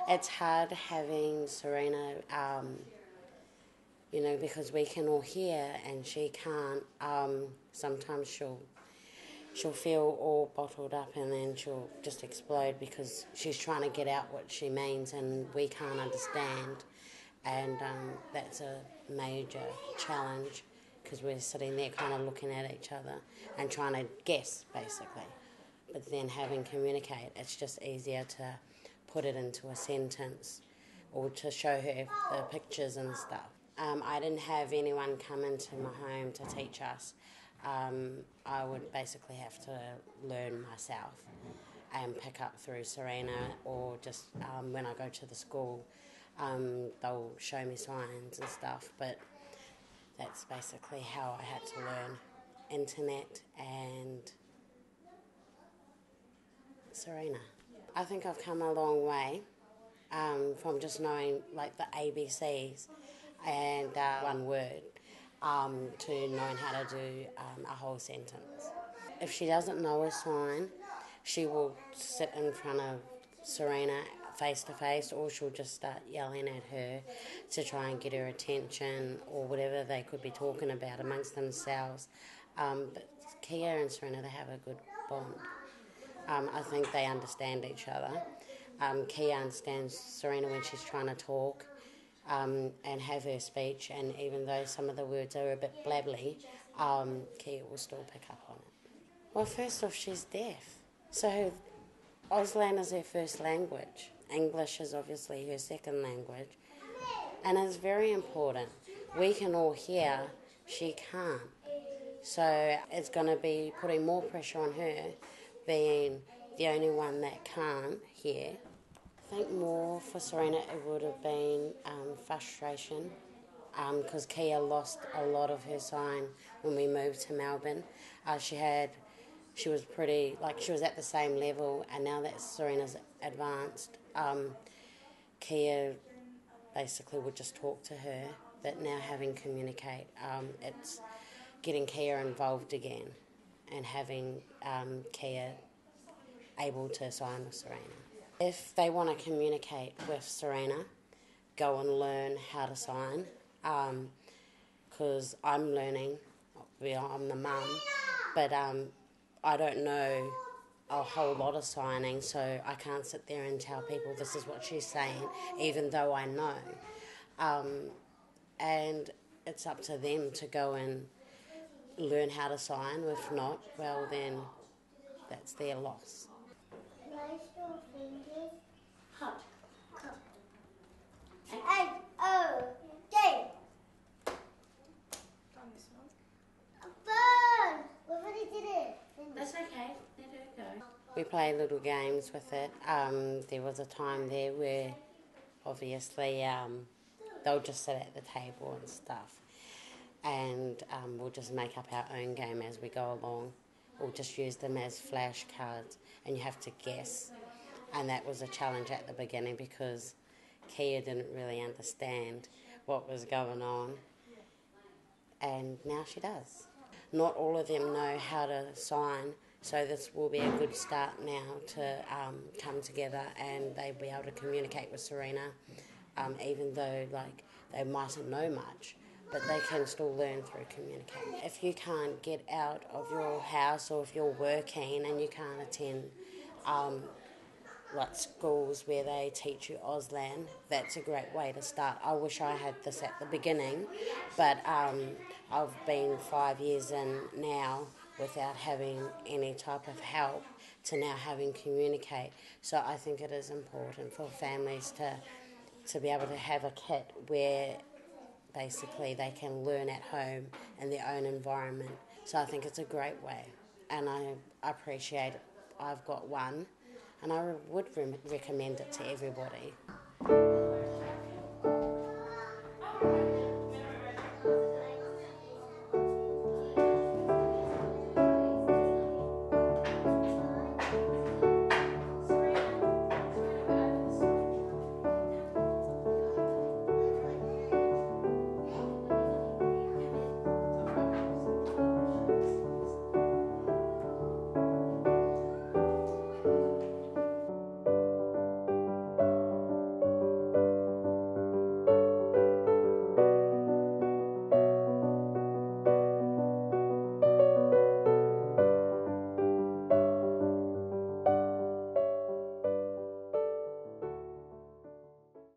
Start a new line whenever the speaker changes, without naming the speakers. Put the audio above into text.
It's hard having Serena, because we can all hear and she can't. Sometimes she'll feel all bottled up and then she'll just explode because she's trying to get out what she means and we can't understand. And that's a major challenge because we're sitting there kind of looking at each other and trying to guess, basically. But then having CommuniCate, it's just easier to put it into a sentence or to show her the pictures and stuff. I didn't have anyone come into my home to teach us. I would basically have to learn myself and pick up through Serena or just when I go to the school, they'll show me signs and stuff, but that's basically how I had to learn internet and Serena. I think I've come a long way from just knowing like the ABCs and one word to knowing how to do a whole sentence. If she doesn't know a sign, she will sit in front of Serena face to face, or she'll just start yelling at her to try and get her attention or whatever they could be talking about amongst themselves. But Kia and Serena, they have a good bond. I think they understand each other. Kia understands Serena when she's trying to talk and have her speech, and even though some of the words are a bit blabbly, Kia will still pick up on it. Well, first off, she's deaf. So Auslan is her first language. English is obviously her second language. And it's very important. We can all hear, she can't. So it's going to be putting more pressure on her, being the only one that can't hear. I think more for Serena it would have been frustration because Kia lost a lot of her sign when we moved to Melbourne. She was she was at the same level, and now that Serena's advanced, Kia basically would just talk to her. But now having CommuniCate, it's getting Kia involved again and having Kia able to sign with Serena. If they want to communicate with Serena, go and learn how to sign, because I'm learning. I'm the mum, but I don't know a whole lot of signing, so I can't sit there and tell people this is what she's saying, even though I know. And it's up to them to go and learn how to sign. If not, well then, that's their loss. Hot.
A-O-J. That's okay. Let her go.
We play little games with it. There was a time there where obviously they'll just sit at the table and stuff, and we'll just make up our own game as we go along. We'll just use them as flashcards and you have to guess. And that was a challenge at the beginning because Kia didn't really understand what was going on, and now she does. Not all of them know how to sign, so this will be a good start now to come together and they'll be able to communicate with Serena, even though they mightn't know much, but they can still learn through CommuniCate. If you can't get out of your house, or if you're working and you can't attend schools where they teach you Auslan, that's a great way to start. I wish I had this at the beginning, but I've been 5 years in now without having any type of help to now having CommuniCate. So I think it is important for families to be able to have a kit where basically they can learn at home in their own environment. So I think it's a great way, and I appreciate it. I've got one, and I would recommend it to everybody.